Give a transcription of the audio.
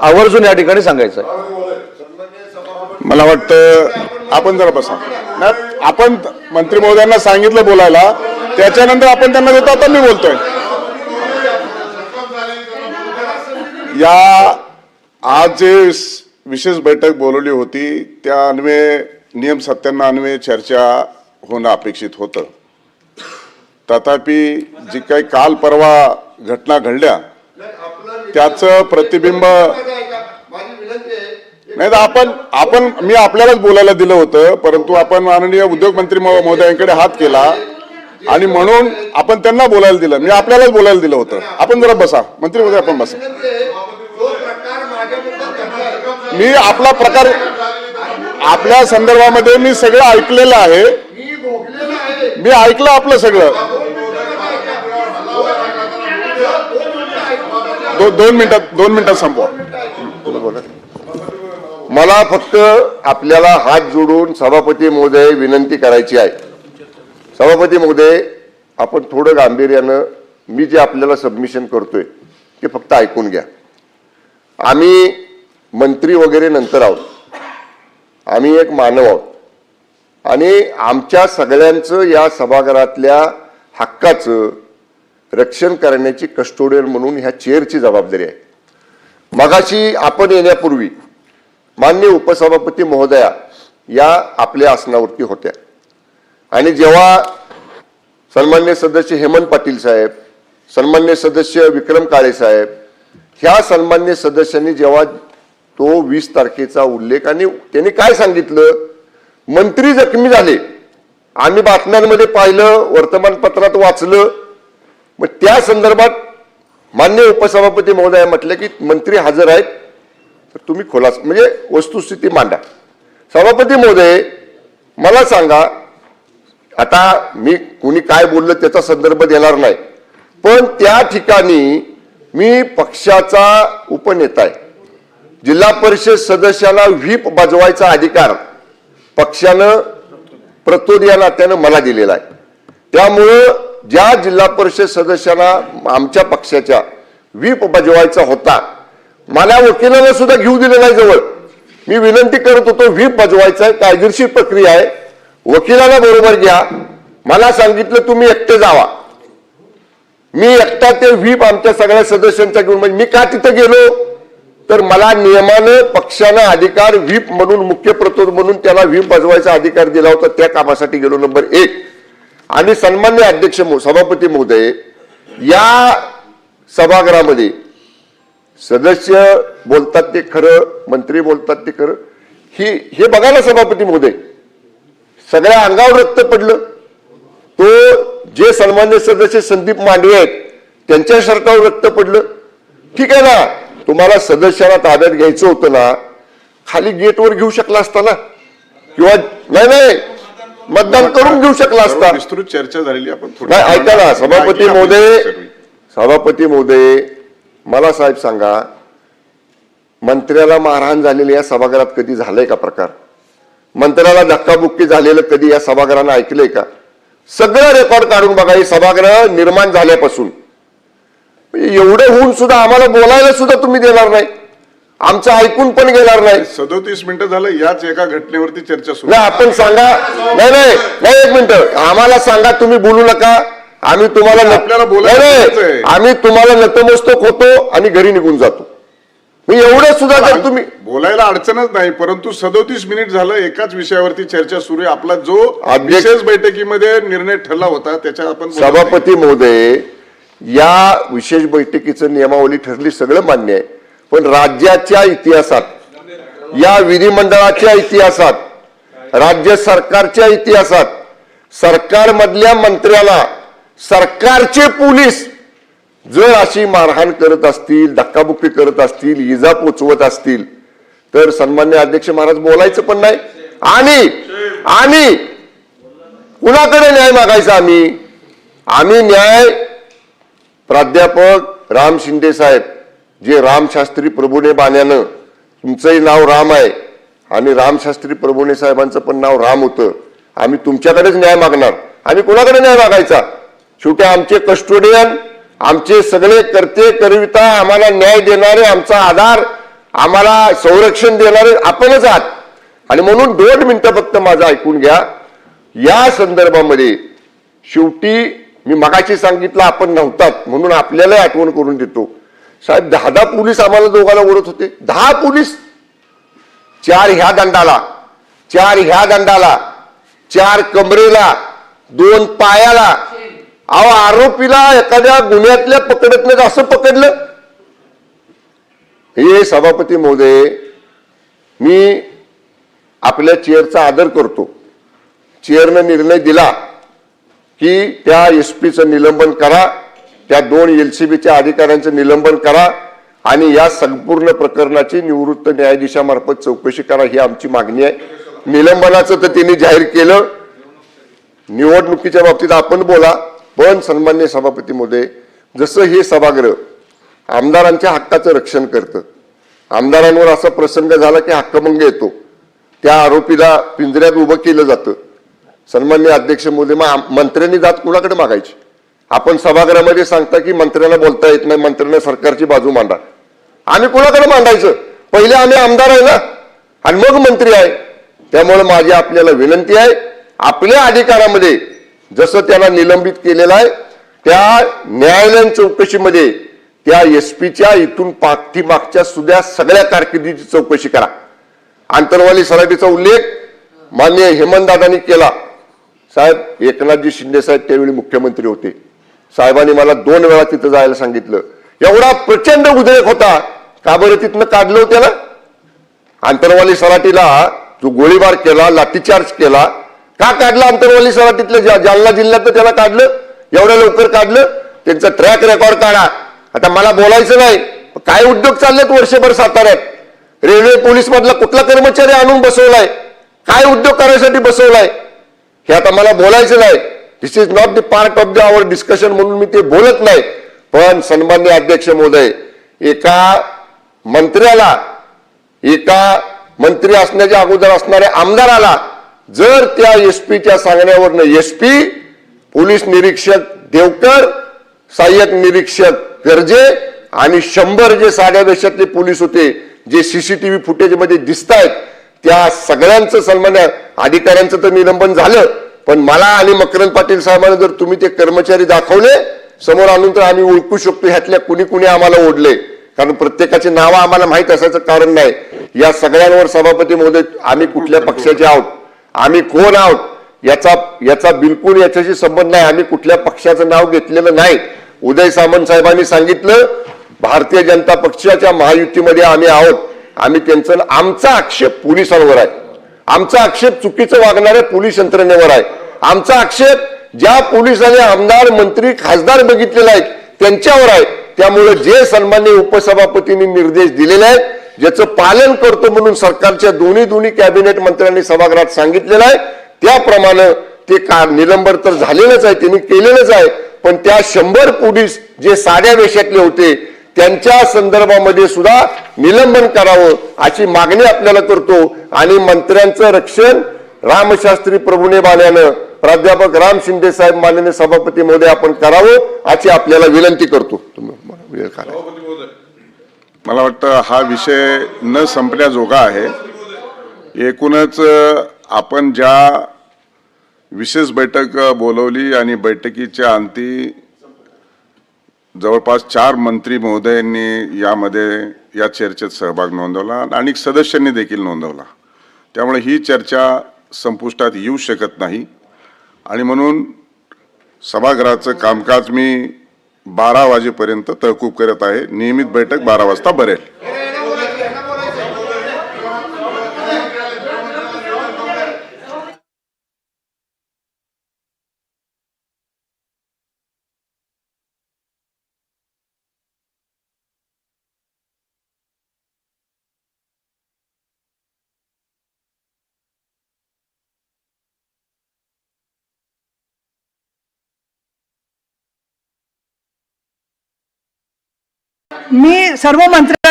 आवर्जून या ठिकाणी सांगायचं आहे। मला वाटतं आपण जरा बसा ना, आपण मंत्री महोदयांना सांगितलं बोलायला, त्याच्यानंतर आपण त्यांना देतो। आता मी बोलतोय या आज जे विशेष बैठक बोलवली होती त्या अन्वये नियम 97 अन्वये चर्चा होणं अपेक्षित होतं। तथापि जी काही काल परवा घटना घडल्या त्याचं प्रतिबिंब नाही तर आपण मी आपल्यालाच बोलायला दिलं होतं, परंतु आपण माननीय उद्योग मंत्री महोदयांकडे हात केला आणि म्हणून आपण त्यांना बोलायला दिलं। मी आपल्यालाच बोलायला दिलं होतं। आपण जरा बसा मंत्री महोदय, आपण बसा। मी आपला प्रकार आपल्या संदर्भामध्ये मी सगळं ऐकलेलं आहे, मी ऐकलं आपलं सगळं। 2 मिनिटात संपवा। मला फक्त आपल्याला हात जोडून सभापती महोदय विनंती करायची आहे। सभापती महोदय, आपण थोडं गांभीर्यानं मी जे आपल्याला सबमिशन करतोय ते फक्त ऐकून घ्या। आम्ही मंत्री वगैरे नंतर आहोत, आम्ही एक मानव आहोत आणि आमच्या सगळ्यांचं या सभागृहातल्या हक्काचं रक्षण करण्याची कस्टोडियन म्हणून ह्या चेअरची जबाबदारी आहे। मगाशी आपण येण्यापूर्वी माननीय उपसभापती महोदया या आपल्या आसनावरती होत्या आणि जेव्हा सन्माननीय सदस्य हेमंत पाटील साहेब, सन्माननीय सदस्य विक्रम काळे साहेब, ह्या सन्माननीय सदस्यांनी जेव्हा तो 20 तारखेचा उल्लेख आणि त्यांनी काय सांगितलं, मंत्री जखमी झाले, आम्ही बातम्यांमध्ये पाहिलं, वर्तमानपत्रात वाचलं, मग त्या संदर्भात माननीय उपसभापती महोदया म्हटलं की मंत्री हजर आहेत तर तुम्ही खोलास म्हणजे वस्तुस्थिती मांडा। सभापती महोदय मला सांगा, आता मी कुणी काय बोललं त्याचा संदर्भ देणार नाही, पण त्या ठिकाणी मी पक्षाचा उपनेता आहे, जिल्हा परिषद सदस्याला व्हीप बजवायचा अधिकार पक्षानं प्रतोद या नात्यानं मला दिलेला आहे। त्यामुळं ज्या जिल्हा परिषद सदस्यांना आमच्या पक्षाच्या व्हीप बजवायचा होता, मला वकिलाला सुद्धा घेऊ दिलं नाही जवळ। मी विनंती करत होतो व्हीप बजवायचा आहे, कायदेशीर प्रक्रिया आहे, वकिलाला बरोबर घ्या। मला सांगितलं तुम्ही एकटे जावा, मी एकटा ते व्हीप आमच्या सगळ्या सदस्यांचा घेऊन, म्हणजे मी का तिथं गेलो तर मला नियमानं पक्षानं अधिकार व्हीप म्हणून मुख्य प्रतोद म्हणून त्याला व्हीप बजवायचा अधिकार दिला होता, त्या कामासाठी गेलो नंबर 1। आणि सन्मान्य अध्यक्ष सभापती महोदय, या सभागृहामध्ये सदस्य बोलतात ते खरं, मंत्री बोलतात ते खरं, हे बघा ना सभापती महोदय, सगळ्या अंगावर रक्त पडलं। तो जे सन्मान्य सदस्य संदीप मांडवे आहेत त्यांच्या शर्टावर रक्त पडलं, ठीक आहे ना, तुम्हाला सदस्याला ताब्यात घ्यायचं होतं ना, खाली गेटवर घेऊ शकला असता ना, किंवा नाही मतदान करून घेऊ शकला असता। विस्तृत चर्चा झालेली आपण नाही, ऐका ना सभापती महोदय मला साहेब सांगा, मंत्र्याला मारहाण झालेली या सभागृहात कधी झालंय का प्रकार? मंत्र्याला धक्काबुक्की झालेलं कधी या सभागृहानं ऐकलंय का? सगळं रेकॉर्ड काढून बघा, हे सभागृह निर्माण झाल्यापासून एवढं होऊन सुद्धा आम्हाला बोलायला सुद्धा तुम्ही देणार नाही, आमचं ऐकून पण घेणार नाही। 37 मिनिटं झालं याच एका घटनेवरती चर्चा सुरू नाही, आपण सांगा, नाही 1 मिनिट आम्हाला सांगा, तुम्ही बोलू नका, आम्ही तुम्हाला आपल्याला बोलायचं, आम्ही तुम्हाला नतमस्तक होतो आणि घरी निघून जातो। एवढं सुद्धा जर तुम्ही बोलायला अडचणच नाही, परंतु 37 मिनिट झालं एकाच विषयावरती चर्चा सुरू आहे। आपला जो विशेष बैठकीमध्ये निर्णय ठरला होता त्याच्या आपण सभापती महोदय, या विशेष बैठकीचं नियमावली ठरली सगळं मान्य आहे, पण राज्याच्या इतिहासात, या विधिमंडळाच्या इतिहासात, राज्य सरकारच्या इतिहासात सरकारमधल्या मंत्र्याला सरकारचे पोलीस जर अशी मारहाण करत असतील, धक्काबुक्की करत असतील, इजा पोचवत असतील तर सन्मान्य अध्यक्ष महाराज बोलायचं पण नाही। आणि कुणाकडे न्याय मागायचा? आम्ही न्याय प्राध्यापक राम शिंदे साहेब, जे रामशास्त्री प्रभुने बाण्यानं, तुमचंही नाव राम आहे आणि रामशास्त्री प्रभुने साहेबांचं पण नाव राम होतं, आम्ही तुमच्याकडेच न्याय मागणार। आम्ही कुणाकडे न्याय मागायचा? शेवटी आमचे कस्टोडियन, आमचे सगळे करते करविता, आम्हाला न्याय देणारे, आमचा आधार आम्हाला संरक्षण देणारे आपणच आहात. आणि म्हणून 2 मिनिटं फक्त माझं ऐकून घ्या. या संदर्भामध्ये शेवटी मी मगाशी सांगितलं आपण नव्हतात म्हणून आपल्याला आठवण करून देतो. साहेब 10 पोलीस आम्हाला दोघांना ओढत होते. 10 पोलीस, 4 ह्या दंडाला, 4 ह्या दंडाला, 4 कमरेला, 2 पायाला. अहो आरोपीला एखाद्या गुन्ह्यातल्या पकडत नाही असं पकडलं. हे सभापती महोदय, मी आपल्या चेअरचा आदर करतो. चेअरनं निर्णय दिला की त्या एसपीचं निलंबन करा, त्या 2 एलसीबीच्या अधिकाऱ्यांचं निलंबन करा आणि या संपूर्ण प्रकरणाची निवृत्त न्यायाधीशामार्फत चौकशी करा, ही आमची मागणी आहे. निलंबनाचं तर त्यांनी जाहीर केलं. निवडणुकीच्या बाबतीत आपण बोला, पण सन्मान्य सभापती महोदय, जसं हे सभागृह आमदारांच्या हक्काचं रक्षण करतं, आमदारांवर असा प्रसंग झाला की हक्कभंग येतो, त्या आरोपीला पिंजऱ्यात उभं केलं जातं. सन्मान्य अध्यक्ष महोदय, मग मंत्र्यांनी जात कुणाकडे मागायची? आपण सभागृहामध्ये सांगता की मंत्र्यांना बोलता येत नाही, मंत्र्यांना सरकारची बाजू मांडा. आम्ही कुणाकडे मांडायचं? पहिले आम्ही आमदार आहे ना, आणि मग मंत्री आहे. त्यामुळे माझी आपल्याला विनंती आहे, आपल्या अधिकारामध्ये जसं त्याला निलंबित केलेलं आहे त्या न्यायालयीन चौकशीमध्ये त्या एसपीच्या इथून पाठीमागच्या सुद्धा सगळ्या कारकिर्दीची चौकशी करा. आंतरवाली सराटीचा उल्लेख माननीय हेमंतदादांनी केला. साहेब एकनाथजी शिंदे साहेब त्यावेळी मुख्यमंत्री होते. साहेबांनी मला 2 वेळा तिथं जायला सांगितलं. एवढा प्रचंड उद्रेक होता, का बरं तिथनं काढलं त्याला? आंतरवाली सराटीला जो गोळीबार केला, लाठीचार्ज केला, का काढलं? आंतरवाली सराटीतल्या जालना जिल्ह्यात त्याला काढलं, एवढ्या लवकर काढलं? त्यांचा ट्रॅक रेकॉर्ड काढा. आता मला बोलायचं नाही, काय उद्योग चाललेत वर्षभर साताऱ्यात. रेल्वे पोलीस मधला कुठला कर्मचारी आणून बसवलाय, काय उद्योग करायसाठी बसवलाय, हे आता मला बोलायचं नाही. This is not the part of the our discussion, म्हणून मी ते बोलत नाही. पण सन्मान्य अध्यक्ष महोदय, एका मंत्री असण्याच्या अगोदर असणाऱ्या आमदाराला जर त्या एसपीच्या सांगण्यावरनं एसपी, पोलीस निरीक्षक देवकर, सहाय्यक निरीक्षक गर्जे आणि 100 जे साध्या वेशातले पोलीस होते, जे सीसीटीव्ही फुटेज मध्ये दिसत आहेत, त्या सगळ्यांचं सन्मान्य अधिकाऱ्यांचं तर निलंबन झालं. पण मला आणि मकरंद पाटील साहेबांना जर तुम्ही ते कर्मचारी दाखवले समोर आणून तर आम्ही ओळखू शकतो ह्यातल्या कुणी कुणी आम्हाला ओढले. कारण प्रत्येकाची नावं आम्हाला माहित असायचं कारण नाही. या सगळ्यांवर सभापती महोदय, आम्ही कुठल्या पक्षाचे आहोत, आम्ही कोण आहोत याचा बिलकुल याच्याशी संबंध नाही. आम्ही कुठल्या पक्षाचं नाव घेतलेलं नाही. उदय सामंत साहेबांनी सांगितलं भारतीय जनता पक्षाच्या महायुतीमध्ये आम्ही आहोत. आम्ही त्यांचं, आमचा आक्षेप पोलिसांवर आहे, आमचा आक्षेप चुकीचं वागणाऱ्या पोलीस यंत्रणेवर आहे, आमचा आक्षेप ज्या पोलिसांनी आमदार मंत्री खासदार बघितलेले आहेत त्यांच्यावर आहे. त्यामुळे जे सन्मान्य उपसभापतींनी निर्देश दिलेले आहेत ज्याचं पालन करतो म्हणून सरकारच्या दोन्ही कॅबिनेट मंत्र्यांनी सभागृहात सांगितलेलं आहे, त्याप्रमाणे ते निलंबन तर झालेलंच आहे, त्यांनी केलेलंच आहे. पण त्या 100 पोलीस जे साध्या वेशातले होते त्यांच्या संदर्भामध्ये सुद्धा निलंबन करावं अशी मागणी आपल्याला करतो. आणि मंत्र्यांचं रक्षण रामशास्त्री प्रभूने बाण्यानं प्राध्यापक राम शिंदे साहेब माननीय सभापती महोदय आपण करावं अशी आपल्याला विनंती करतो. वेळ काढा. मला वाटतं हा विषय न संपण्याजोगा आहे. एकूणच आपण ज्या विशेष बैठक बोलवली आणि बैठकीच्या अंती जवळपास 4 मंत्री महोदयांनी या चर्चेत सहभाग नोंदवला आणि अनेक सदस्यांनी देखील नोंदवला. त्यामुळे ही चर्चा संपुष्टात येऊ शकत नाही आणि म्हणून सभागृहाचं कामकाज मी 12 वाजेपर्यंत तहकूब करत आहे. नियमित बैठक 12 वाजता भरेल. मी सर्व मंत्री